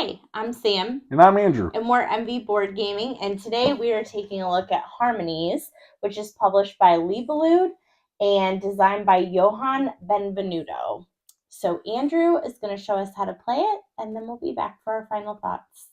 Hi, I'm Sam. And I'm Andrew. And we're MV Board Gaming. And today we are taking a look at Harmonies, which is published by Libellude and designed by Johan Benvenuto. So Andrew is going to show us how to play it, and then we'll be back for our final thoughts.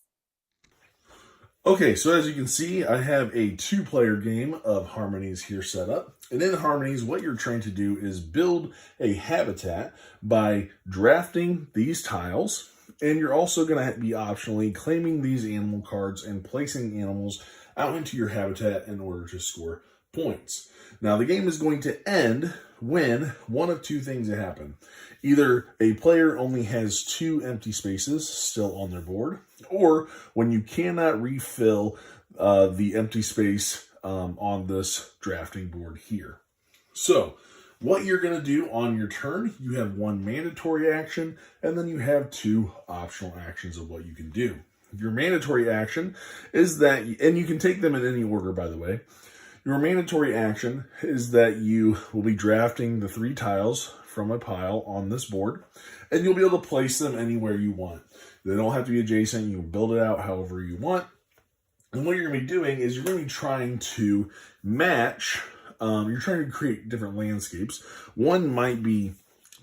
Okay, so as you can see, I have a two-player game of Harmonies here set up. And in Harmonies, what you're trying to do is build a habitat by drafting these tiles. And you're also going to be optionally claiming these animal cards and placing animals out into your habitat in order to score points. Now, the game is going to end when one of two things happen. Either a player only has 2 empty spaces still on their board, or when you cannot refill the empty space on this drafting board here. So, what you're going to do on your turn, you have 1 mandatory action, and then you have 2 optional actions of what you can do. Your mandatory action is that, and you can take them in any order, by the way. Your mandatory action is that you will be drafting the 3 tiles from a pile on this board, and you'll be able to place them anywhere you want. They don't have to be adjacent. You can build it out however you want. And what you're going to be doing is you're going to be trying to match, you're trying to create different landscapes. One might be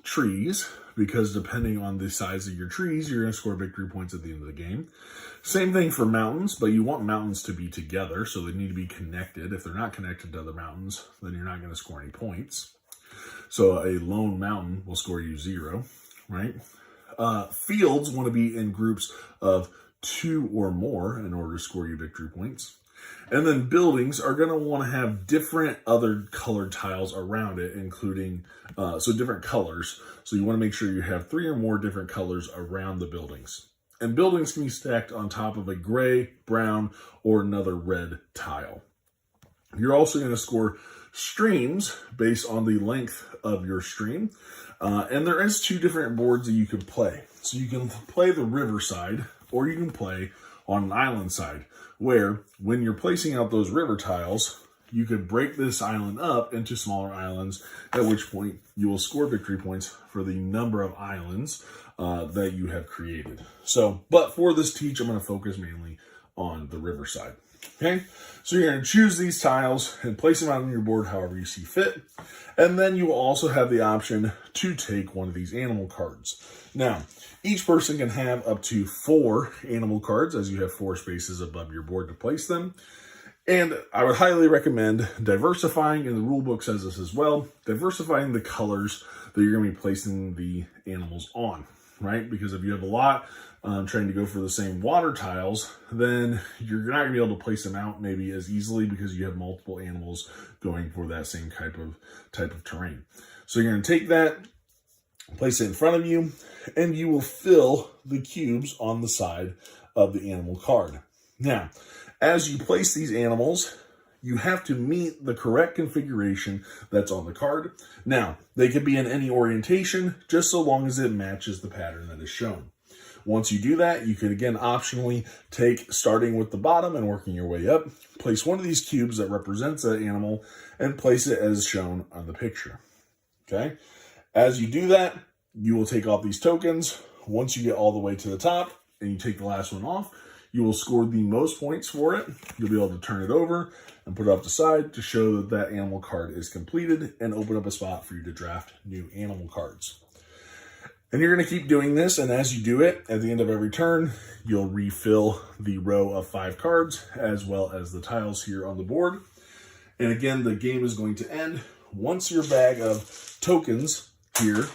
trees, because depending on the size of your trees, you're going to score victory points at the end of the game. Same thing for mountains, but you want mountains to be together, so they need to be connected. If they're not connected to other mountains, then you're not going to score any points. So a lone mountain will score you 0, right? Fields want to be in groups of 2 or more in order to score you victory points. And then buildings are going to want to have different other colored tiles around it, including, so different colors. So you want to make sure you have 3 or more different colors around the buildings. And buildings can be stacked on top of a gray, brown, or another red tile. You're also going to score streams based on the length of your stream. And there is 2 different boards that you can play. So you can play the river side, or you can play on an island side, where when you're placing out those river tiles, you could break this island up into smaller islands, at which point you will score victory points for the number of islands that you have created. So, but for this teach, I'm going to focus mainly on the river side. Okay, so you're going to choose these tiles and place them out on your board however you see fit. And then you will also have the option to take one of these animal cards. Now, each person can have up to 4 animal cards, as you have 4 spaces above your board to place them. And I would highly recommend diversifying, and the rule book says this as well, diversifying the colors that you're going to be placing the animals on, right? Because if you have a lot trying to go for the same water tiles, then you're not going to be able to place them out maybe as easily because you have multiple animals going for that same type of terrain. So you're going to take that, place it in front of you, and you will fill the cubes on the side of the animal card. Now, as you place these animals, you have to meet the correct configuration that's on the card. Now, they could be in any orientation, just so long as it matches the pattern that is shown. Once you do that, you could again optionally take, starting with the bottom and working your way up, place one of these cubes that represents that animal and place it as shown on the picture. Okay? As you do that, you will take off these tokens. Once you get all the way to the top and you take the last one off, you will score the most points for it. You'll be able to turn it over and put it off the side to show that that animal card is completed and open up a spot for you to draft new animal cards. And you're going to keep doing this, and as you do it, at the end of every turn, you'll refill the row of 5 cards, as well as the tiles here on the board. And again, the game is going to end once your bag of tokens here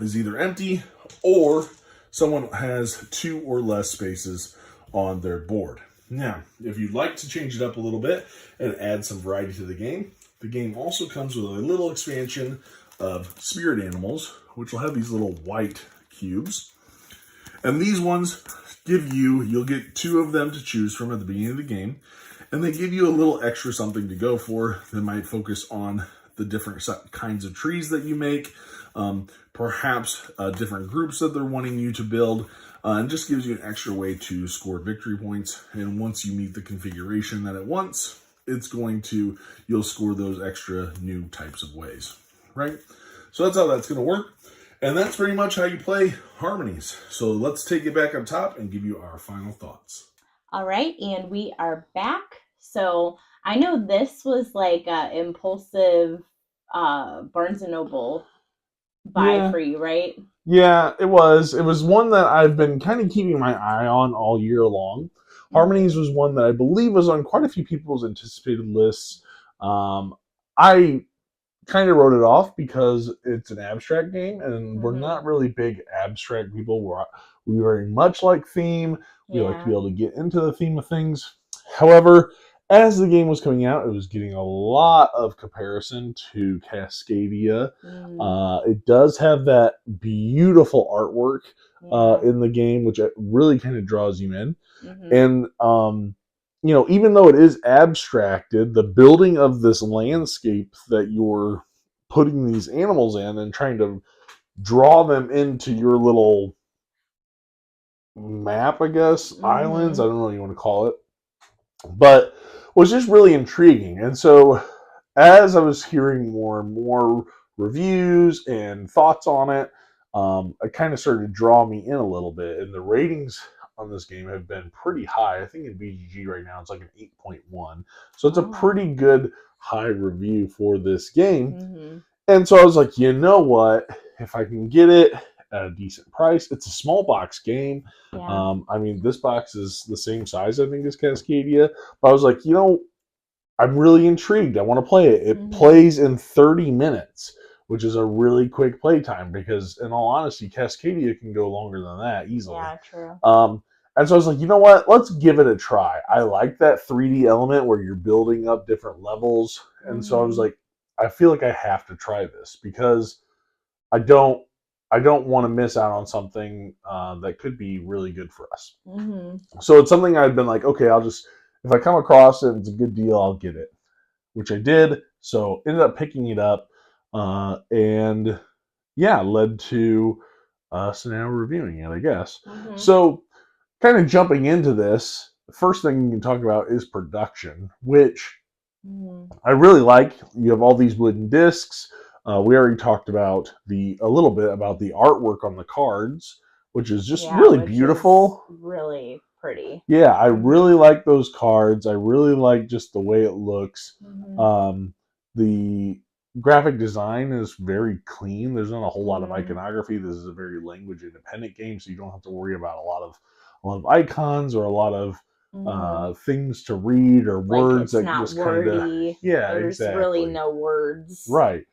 is either empty or someone has 2 or less spaces on their board. Now, if you'd like to change it up a little bit and add some variety to the game also comes with a little expansion of spirit animals, which will have these little white cubes. And these ones give you, you'll get 2 of them to choose from at the beginning of the game. And they give you a little extra something to go for that might focus on the different kinds of trees that you make, perhaps different groups that they're wanting you to build, and just gives you an extra way to score victory points. And once you meet the configuration that it wants, you'll score those extra new types of ways, right? So that's how that's going to work. And that's pretty much how you play Harmonies. So let's take it back up top and give you our final thoughts. All right, and we are back. So I know this was like a impulsive Barnes and Noble buy Yeah, for you, right? yeah, it was. It was one that I've been kind of keeping my eye on all year long. Harmonies Mm-hmm. was one that I believe was on quite a few people's anticipated lists. I kind of wrote it off because it's an abstract game, and we're Mm-hmm. not really big abstract people. We very much like theme. We like to be Yeah. able to get into the theme of things. However, as the game was coming out, it was getting a lot of comparison to Cascadia. Mm, It does have that beautiful artwork yeah. in the game, which really kind of draws you in. Mm-hmm. And even though it is abstracted, the building of this landscape that you're putting these animals in and trying to draw them into your little map, I guess, islands, I Mm-hmm. don't know what you want to call it, but was just really intriguing. And so as I was hearing more and more reviews and thoughts on it, it kind of started to draw me in a little bit. And the ratings on this game have been pretty high. I think in BGG right now it's like an 8.1. So it's a Oh. pretty good high review for this game. Mm-hmm. And so I was like, you know what? If I can get it at a decent price, it's a small box game. Yeah. I mean, this box is the same size, I think, as Cascadia. But I was like, I'm really intrigued. I want to play it. It Mm-hmm. plays in 30 minutes, which is a really quick play time because, in all honesty, Cascadia can go longer than that easily. Yeah, true. And so I was like, you know what? Let's give it a try. I like that 3D element where you're building up different levels. And so I was Mm-hmm. like, I feel like I have to try this because I don't I don't want to miss out on something that could be really good for us. Mm-hmm. So it's something I've been like, okay, I'll just if I come across it, it's a good deal, I'll get it, which I did. So ended up picking it up, and yeah, led to us now reviewing it, I guess. Mm-hmm. So kind of jumping into this, the first thing you can talk about is production, which Mm-hmm. I really like. You have all these wooden discs. We already talked about a little bit about the artwork on the cards, which is just Yeah, really which is beautiful. really pretty. Yeah, I Mm-hmm. really like those cards. I really like just the way it looks. Mm-hmm. The graphic design is very clean. There's not a whole lot of Mm-hmm. iconography. This is a very language independent game, so you don't have to worry about a lot of icons or a lot of Mm-hmm. things to read or Like words it's that not just kind of wordy. yeah, There's really exactly. no words. Right.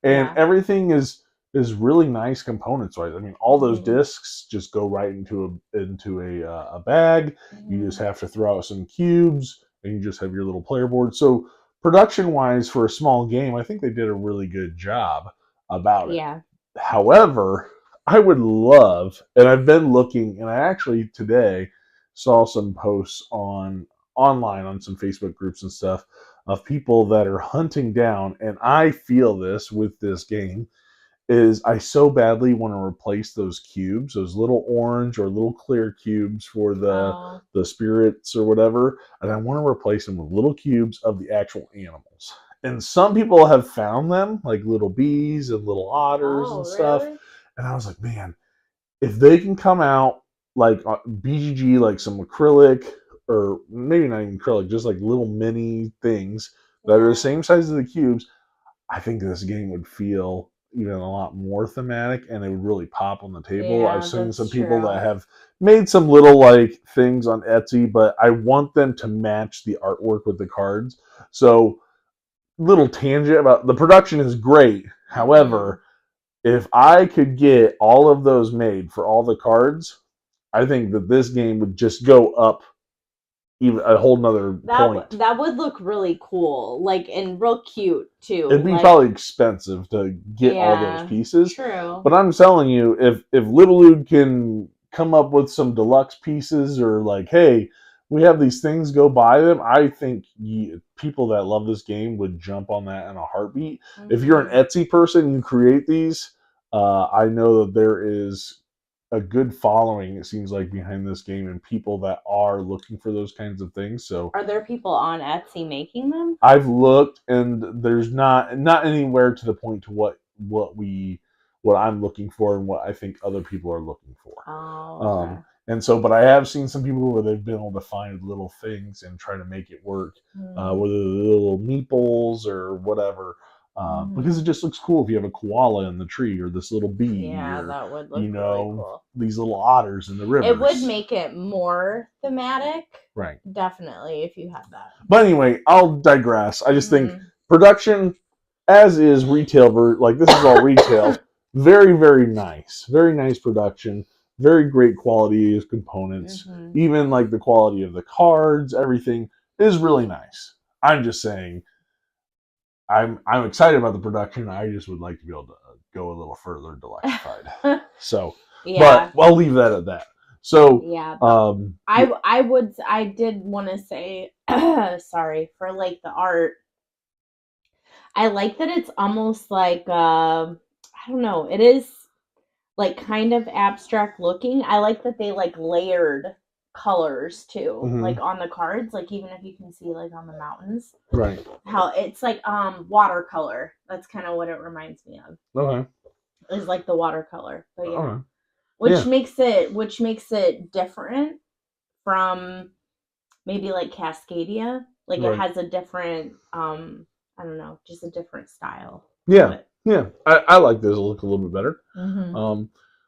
And Yeah. everything is really nice components, right? I mean, all those Mm-hmm. discs just go right into a bag. You just Mm-hmm. have to throw out some cubes, and you just have your little player board. So production wise, for a small game, I think they did a really good job about it. Yeah. However, I would love, and I've been looking, and I actually today saw some posts online on some Facebook groups and stuff of people that are hunting down, and I feel this with this game is I so badly want to replace those cubes, those little orange or little clear cubes for Oh. the spirits or whatever, and I want to replace them with little cubes of the actual animals. And some people have found them, like little bees and little otters and Oh, stuff. really? And I was like, man, if they can come out like BGG, like some acrylic, or maybe not even acrylic, just like little mini things that are the Yeah. same size as the cubes, I think this game would feel even a lot more thematic and it would really pop on the table. I've Yeah, seen some that's people that true. have made some little like things on Etsy, but I want them to match the artwork with the cards. So, little tangent about the production is great. Mm-hmm. However, if I could get all of those made for all the cards, I think that this game would just go up even a whole nother point. That would look really cool, like and real cute too. It'd be Like, probably expensive to get all those yeah, pieces, true. but I'm telling you, if Little Lude can come up with some deluxe pieces or like, hey, we have these things, go buy them. I think people that love this game would jump on that in a heartbeat. If you're an Mm-hmm. Etsy person and you create these, I know that there is a good following. It seems like behind this game and people that are looking for those kinds of things. So Are there people on Etsy making them? I've looked, and there's not anywhere to the point to what what I'm looking for and what I think other people are looking for. Oh, okay. And so, but I have seen some people where they've been able to find little things and try to make it work, whether they're little meeples or whatever, because it just looks cool if you have a koala in the tree or this little bee, Yeah, or that would look really cool. these little otters in the rivers. It would make it more thematic, right? Definitely, if you had that. But anyway, I'll digress. I just think production, as is retail, like this is all retail. Very, very nice production. Very great quality of components. Even like the quality of the cards, everything is really nice. I'm just saying, I'm excited about the production. I just would like to be able to go a little further delectrified. So, yeah. But I'll leave that at that. So yeah, I did want to say, sorry for like the art. I like that it's almost like I don't know. It is like kind of abstract looking. I like that they like layered colors too, like on the cards, like even if you can see like on the mountains. Right. How it's like watercolor. That's kind of what it reminds me of. Okay. Is like the watercolor. But yeah. Okay. Which makes it different from maybe like Cascadia. Like it has a different I don't know, just a different style. Yeah. Yeah. I like this look a little bit better.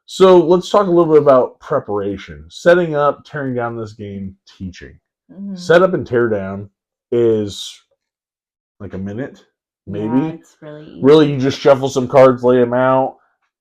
So let's talk a little bit about preparation. Setting up, tearing down this game, teaching. Setup and tear down is like a minute, maybe. Yeah, it's really easy. Really, you just shuffle some cards, lay them out.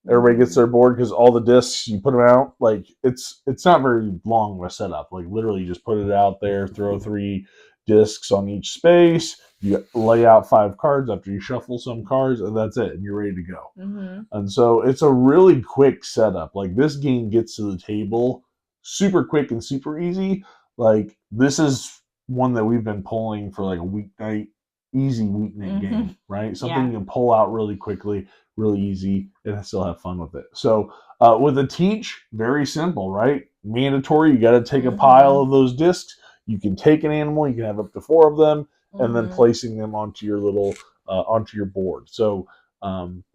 Everybody gets their board because all the discs, you put them out. Like it's not very long of a setup. Like literally, you just put it out there, throw 3 discs on each space. You lay out 5 cards after you shuffle some cards, and that's it, and you're ready to go. And so it's a really quick setup. Like this game gets to the table super quick and super easy. Like this is one that we've been pulling for like a weeknight, easy weeknight game, right? Something you can pull out really quickly, really easy, and still have fun with it. So with a teach, very simple, right? Mandatory, you got to take a pile of those discs. You can take an animal, you can have up to 4 of them, and then placing them onto your little onto your board. So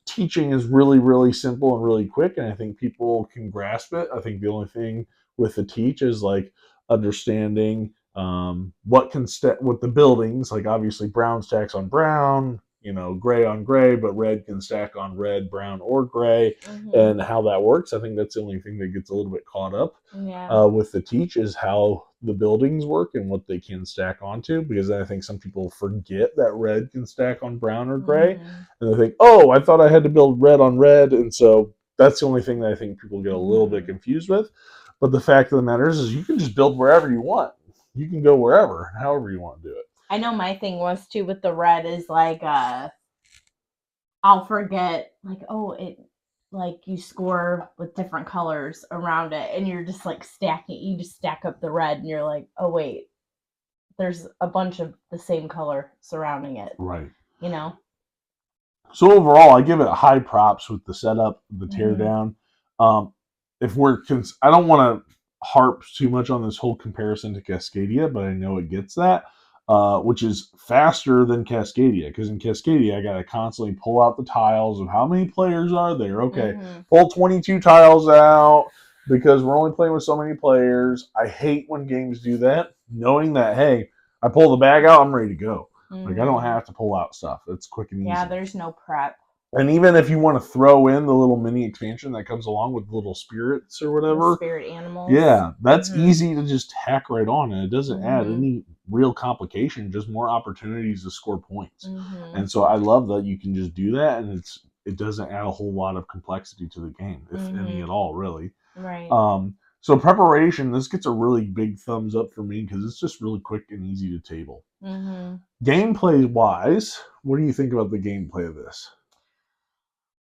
teaching is really, really simple and really quick, and I think people can grasp it. I think the only thing with the teach is like understanding what the buildings, like obviously brown stacks on brown, gray on gray, but red can stack on red, brown, or gray, and how that works. I think that's the only thing that gets a little bit caught up with the teach is how the buildings work and what they can stack onto, because I think some people forget that red can stack on brown or gray, and they think, oh, I thought I had to build red on red, and so that's the only thing that I think people get a little bit confused with. But the fact of the matter is you can just build wherever you want. You can go wherever, however you want to do it. I know my thing was too with the red is like I'll forget like, oh, it like you score with different colors around it and you're just like you just stack up the red and you're like, oh wait, there's a bunch of the same color surrounding it. Right. So overall, I give it high props with the setup, the teardown. I don't want to harp too much on this whole comparison to Cascadia, but I know it gets that, which is faster than Cascadia, because in Cascadia I got to constantly pull out the tiles of how many players are there. Okay, pull 22 tiles out because we're only playing with so many players. I hate when games do that, knowing that, hey, I pull the bag out, I'm ready to go. Like I don't have to pull out stuff. It's quick and easy. Yeah, there's no prep. And even if you want to throw in the little mini expansion that comes along with little spirits or whatever. The spirit animals. Yeah, that's easy to just tack right on, and it doesn't add any real complication, just more opportunities to score points. And so I love that you can just do that, and it doesn't add a whole lot of complexity to the game, if any at all, really. Right. So preparation, this gets a really big thumbs up for me because it's just really quick and easy to table. Gameplay wise, what do you think about the gameplay of this?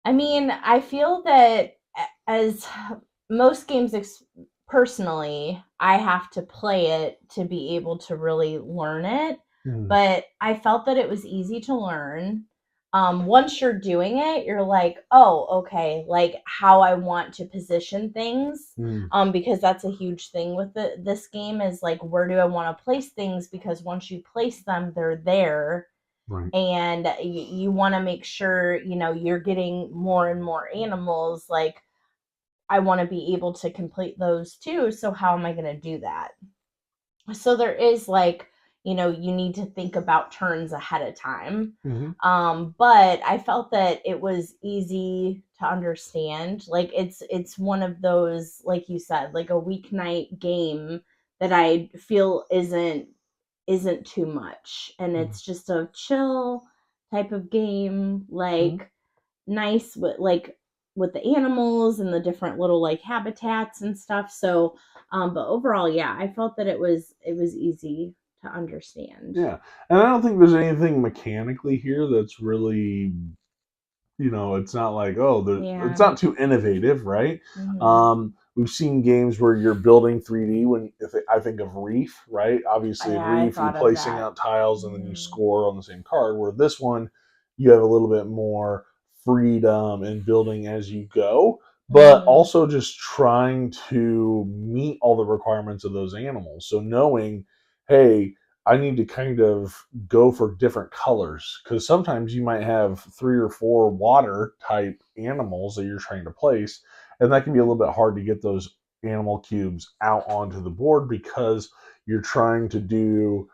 I mean, I feel that as most games, personally, I have to play it to be able to really learn it. But I felt that it was easy to learn. Once you're doing it, you're like, oh, okay, like how I want to position things. Because that's a huge thing with this game is like, where do I want to place things? Because once you place them, they're there. Right. and you want to make sure, you're getting more and more animals. Like, I want to be able to complete those too. So how am I going to do that? So there is, like, you need to think about turns ahead of time. Mm-hmm. But I felt that it was easy to understand. Like, it's one of those, like you said, like a weeknight game that I feel isn't too much, and Mm-hmm. it's just a chill type of game, Mm-hmm. like nice with the animals and the different little like habitats and stuff. So but overall, yeah, I felt that it was easy to understand. Yeah, and I don't think there's anything mechanically here that's really, it's not like, oh, it's Yeah. not too innovative, right? Mhm. We've seen games where you're building 3D. When if I think of Reef, right? Obviously, in Yeah, I Reef, you're thought of placing that. out tiles and then you Mhm. score on the same card. Where this one, you have a little bit more freedom in building as you go, but Mhm. also just trying to meet all the requirements of those animals. So knowing, hey, I need to kind of go for different colors because sometimes you might have 3 or 4 water type animals that you're trying to place, and that can be a little bit hard to get those animal cubes out onto the board because you're trying to do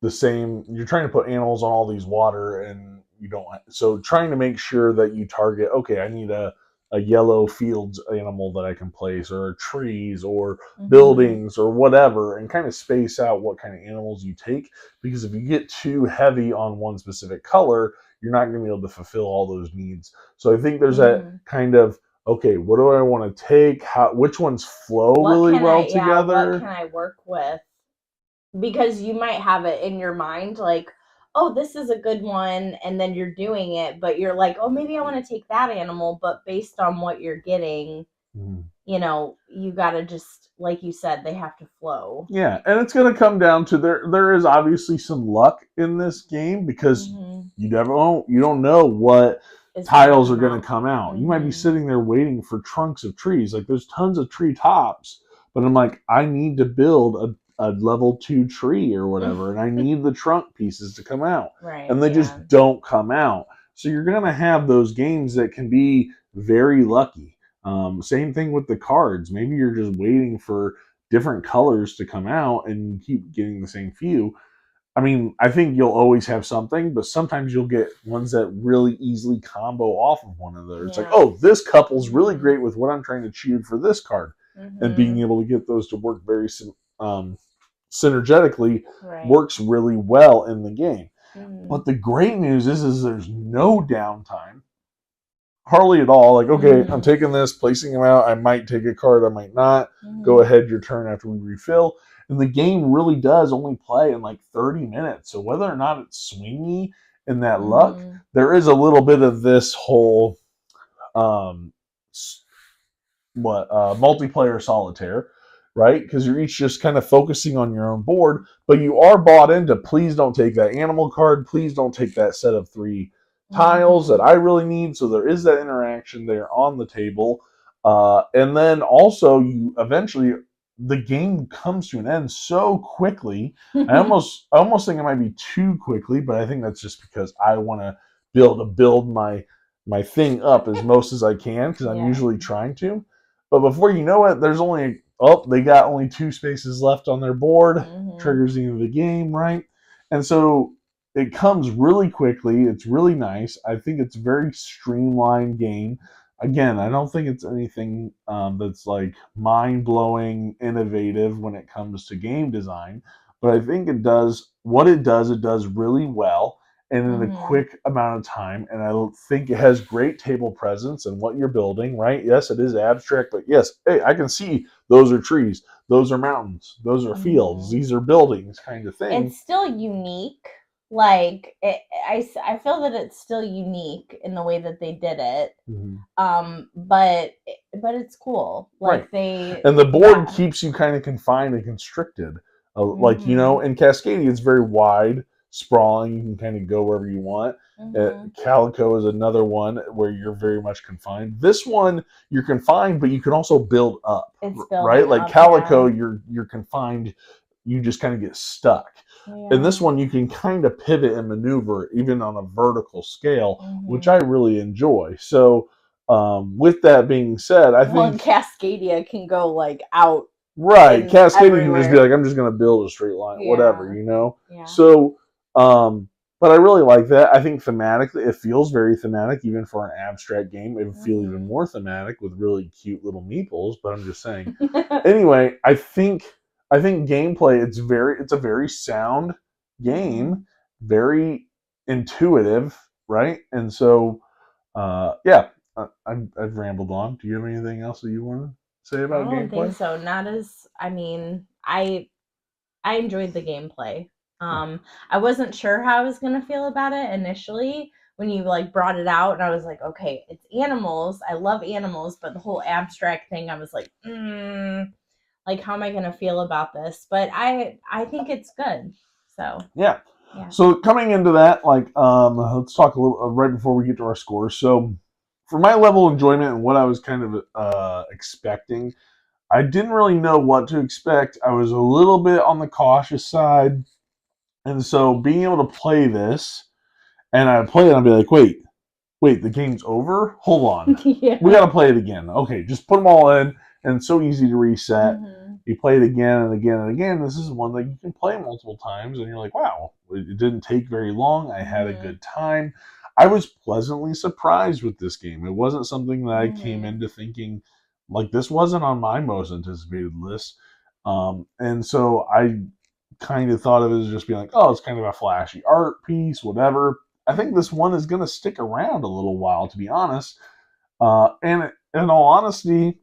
the same. You're trying to put animals on all these water, and you don't. So trying to make sure that you target. Okay, I need a yellow fields animal that I can place, or trees, or Mhm. buildings, or whatever, and kind of space out what kind of animals you take. Because if you get too heavy on one specific color, you're not going to be able to fulfill all those needs. So I think there's that Mhm. kind of, okay, what do I want to take? Which ones flow really well What together? can I work with? Because you might have it in your mind, like, oh, this is a good one, and then you're doing it, but you're like, oh, maybe I want to take that animal, but based on what you're getting, Mm. you gotta just, like you said, they have to flow. Yeah, and it's going to come down to there is obviously some luck in this game because Mm-hmm. you don't know what Is gonna tiles are come going to out. come out. You might be Mm-hmm. sitting there waiting for trunks of trees. Like there's tons of tree tops, but I'm like I need to build a level 2 tree or whatever and I need the trunk pieces to come out Right, and they yeah. just don't come out. So you're going to have those games that can be very lucky. Same thing with the cards. Maybe you're just waiting for different colors to come out and keep getting the same few. I mean, I think you'll always have something, but sometimes you'll get ones that really easily combo off of one another. It's like, Yeah. oh, this couple's really Mm-hmm. great with what I'm trying to achieve for this card. And being Mm-hmm. able to get those to work very um, synergetically Right. works really well in the game. Mm-hmm. But the great news is there's no downtime hardly at all. Like, okay, I'm Mm-hmm. taking this, placing them out. I might take a card, I might not. Go Mm-hmm. ahead, your turn after we refill. And the game really does only play in like 30 minutes. So whether or not it's swingy in that luck, Mm-hmm. there is a little bit of this whole um, multiplayer solitaire, right? Because you're each just kind of focusing on your own board, but you are bought into please don't take that animal card, please don't take that set of 3 tiles that Mm-hmm. I really need. So there is that interaction there on the table, and then also you eventually the game comes to an end so quickly. I almost think it might be too quickly, but I think that's just because I want to be able to build my thing up as most as I can because I'm Yeah. usually trying to. But before you know it, there's only they got only 2 spaces left on their board. Mm-hmm. Triggers the end of the game, right? And so it comes really quickly. It's really nice. I think it's a very streamlined game. Again, I don't think it's anything that's like mind blowing, innovative when it comes to game design. But I think it does what it does. It does really well and in a Mm-hmm. quick amount of time. And I think it has great table presence and what you're building, right? Yes, it is abstract, but yes, hey, I can see those are trees, those are mountains, those are fields, Mm-hmm. these are buildings, kind of thing. It's still unique. Like, I feel that it's still unique in the way that they did it. Mm-hmm. But it's cool. Right. Like, they, And the board yeah. keeps you kind of confined and constricted. Like, Mm-hmm. in Cascadia, it's very wide, sprawling. You can kind of go wherever you want. Mm-hmm. Calico is another one where you're very much confined. This one, you're confined, but you can also build up, It's right? building Like up, yeah. Calico, you're confined you just kind of get stuck. In Yeah. this one, you can kind of pivot and maneuver even on a vertical scale, which I Mm-hmm. really enjoy. So, with that being said, I Well, and think Cascadia can go like out right, and cascading can just be everywhere. like, I'm just going to build a straight line, whatever, Yeah. you know. Yeah. So, but I really like that. I think thematically, it feels very thematic, even for an abstract game. It would feel even Mm-hmm. more thematic with really cute little meeples. But I'm just saying. Anyway, I think gameplay it's a very sound Mm-hmm. game, very intuitive, right? And so yeah, I've rambled on. Do you have anything else that you want to say I about don't think gameplay? so. Not as I mean, I enjoyed the gameplay. Yeah. I wasn't sure how I was gonna feel about it initially when you like brought it out, and I was like, okay, it's animals. I love animals, but the whole abstract thing, I was like, like how am I gonna feel about this? But I think it's good. So Yeah. yeah. So coming into that, like, let's talk a little right before we get to our scores. So, for my level of enjoyment and what I was kind of expecting, I didn't really know what to expect. I was a little bit on the cautious side, and so being able to play this, and I play it, I'd be like, wait, the game's over? Hold on. We Yeah. got to play it again. Okay, just put them all in, and it's so easy to reset. Hmm. You play it again and again and again. This is one that you can play multiple times, and you're like, wow, it didn't take very long. I had a Hmm. good time. I was pleasantly surprised with this game. It wasn't something that I came Hmm. into thinking, like, this wasn't on my most anticipated list. And so I kind of thought of it as just being like, oh, it's kind of a flashy art piece, whatever. I think this Hmm. one is going to stick around a little while, to be honest. And in all honesty,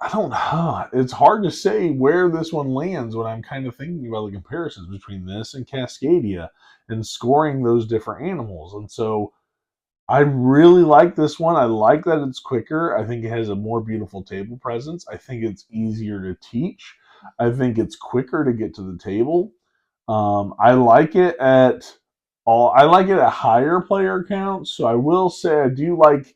I don't know. It's hard to say where this one lands when I'm kind of thinking about the comparisons between this and Cascadia and scoring those different animals. And so I really like this one. I like that it's quicker. I think it has a more beautiful table presence. I think it's easier to teach. I think it's quicker to get to the table. I like it at all. I like it at higher player counts. So I will say I do like.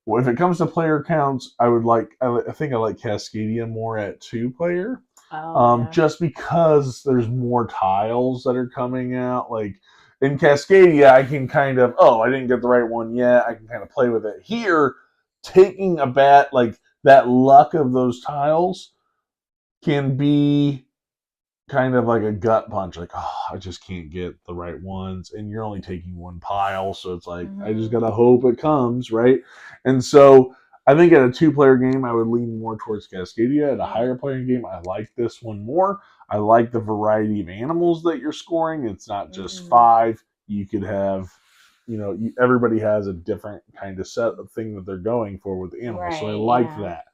Well, if it comes to player counts, I would like. I think I like Cascadia more at 2 player, Oh yeah. just because there's more tiles that are coming out. Like in Cascadia, I can kind of, oh, I didn't get the right one yet. I can kind of play with it. Here, taking a bat like that luck of those tiles can be kind of like a gut punch, like, oh, I just can't get the right ones, and you're only taking one pile, so it's like I just Hmm. gotta hope it comes right. And so I think at a 2 player game, I would lean more towards Cascadia. At a Yeah. higher player game, I like this one more. I like the variety of animals that you're scoring. It's not just Hmm. 5. You could have, everybody has a different kind of set of thing that they're going for with animals. So I Right. like Yeah. that.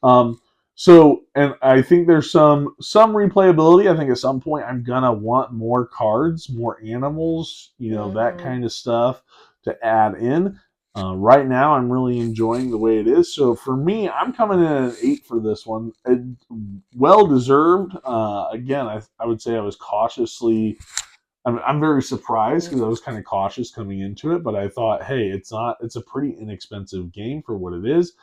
Um, so, and I think there's some replayability. I think at some point I'm gonna want more cards, more animals, that Hmm. kind of stuff to add in. Right now, I'm really enjoying the way it is. So for me, I'm coming in at an 8 for this one. Well deserved. Again, I would say I was cautiously. I'm very surprised because I was kind of cautious coming into it, but I thought, hey, it's not. It's a pretty inexpensive game for what it is,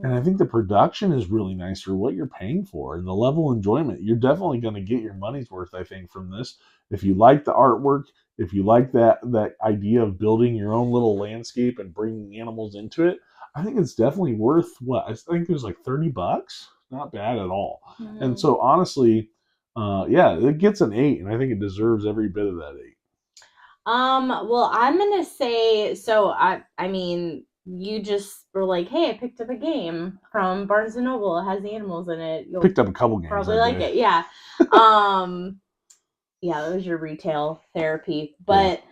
and I Hmm. think the production is really nice for what you're paying for and the level of enjoyment. You're definitely going to get your money's worth, I think, from this. If you like the artwork, if you like that idea of building your own little landscape and bringing animals into it, I think it's definitely worth what I think it was like $30. Not bad at all. And Hmm. so honestly, yeah, it gets an 8, and I think it deserves every bit of that 8. Well, I'm gonna say so. I mean, you just were like, "Hey, I picked up a game from Barnes and Noble. It has animals in it. You'll Picked up a couple games probably that like day. it." Yeah. Um, yeah, that was your retail therapy. Yeah. But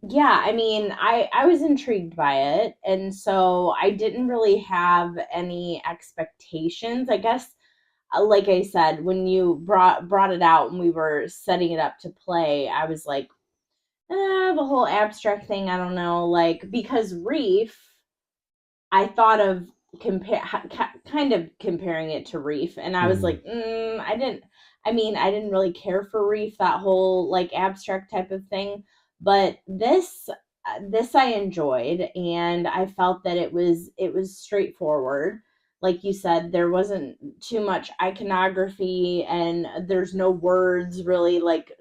yeah, I mean, I was intrigued by it, and so I didn't really have any expectations. I guess like I said, when you brought it out and we were setting it up to play, I was like, the whole abstract thing, I don't know, like because Reef, I thought of kind of comparing it to Reef, and I was Mm-hmm. like, I didn't. I mean, I didn't really care for Reef, that whole like abstract type of thing, but this I enjoyed, and I felt that it was straightforward. like you said, there wasn't too much iconography, and there's no words really like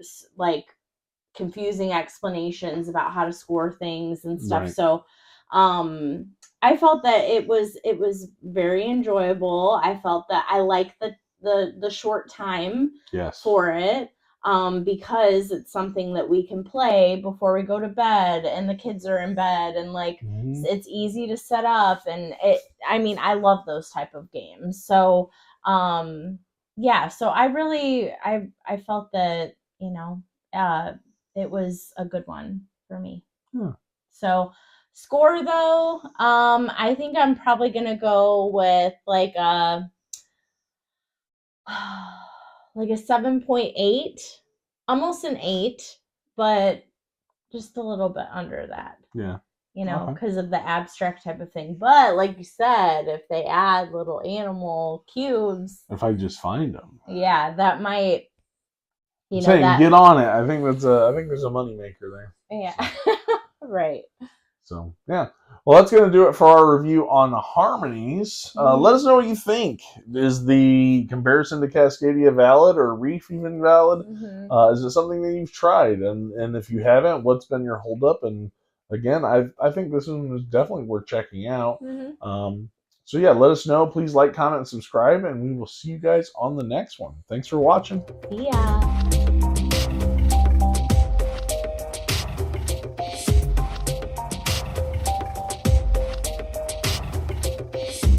confusing explanations about how to score things and stuff. Right. So I felt that it was very enjoyable. I felt that I liked the short time Yes. for it, because it's something that we can play before we go to bed and the kids are in bed, and like it's easy to set up, and I love those type of games. So yeah, so I felt that, it was a good one for me. So score though, I think I'm probably gonna go with like a like a 7.8, almost an 8, but just a little bit under that. Yeah. Because of the abstract type of thing. But like you said, if they add little animal cubes, if I just find them, yeah, that might, get on it. I think there's a moneymaker there. Yeah. Right. So yeah. Well, that's going to do it for our review on Harmonies. Let us know what you think. Is the comparison to Cascadia valid, or Reef even valid? Is it something that you've tried? And if you haven't, what's been your holdup? And again, I think this one is definitely worth checking out. So yeah, let us know. Please like, comment, and subscribe, and we will see you guys on the next one. Thanks for watching. Yeah.